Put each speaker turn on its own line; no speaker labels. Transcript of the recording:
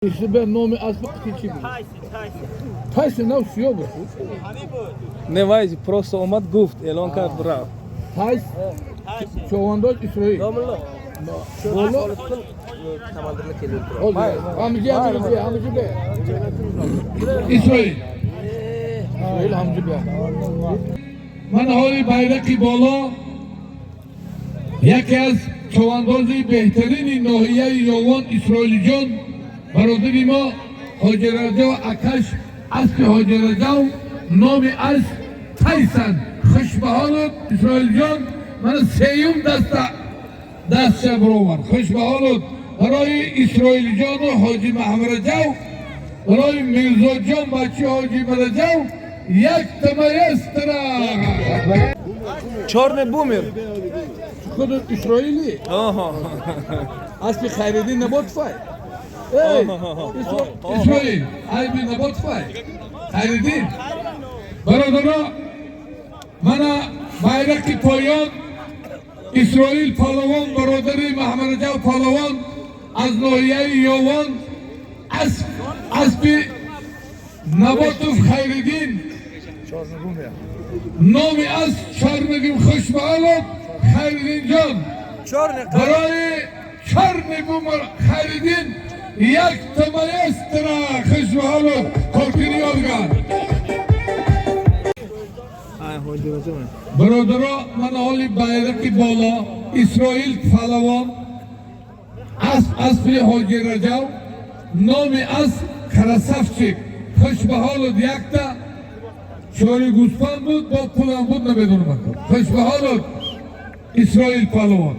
به نام اسب چی بود؟ تایسون نو سیاه بود.
نوایز پروست اومد گفت اعلان کرد رفت.
تایس چوانداز اسرائیل.
بالا
همجی به اسرائیل همجی به من حالی bayrak بالا یکی از چواندازی بهترین ناحیه یاوان اسرائیل جان برادری ما حاجی رجا و اکش اسب حاجی رجا نام از تایسن خوش به حالت اسرائیل جان من سیوم دست برآور خوش به حالت برای اسرائیل جان و حاجی محمد رجا برای میرزا جان بچه حاجی رجا یک تمایز ترا
چارن بومر.
خود اسرائیلی اسب خریدی نبود فای اسرائیل عیبی نبود فای خریدی برادرها من bayrak پایان اسرائیل پالوان برادری محمد رجا پالوان از ناحیه یاوان اسب نباتوف خیردین نامی از چارنگیم خوش به حالت خیردین جان برای چارنگیم خیردین یک تمایز ترا خوش به حالت کارکنی آلگان برادرها من حالی bayrak بالا اسرائیل پالوان اسب حاجی رجا نامی از کراسفچیک خوش به حالت یک تا شوری گوسفند بود با پولم بود نمیدونم خوش به حالت اسرائیل پالوان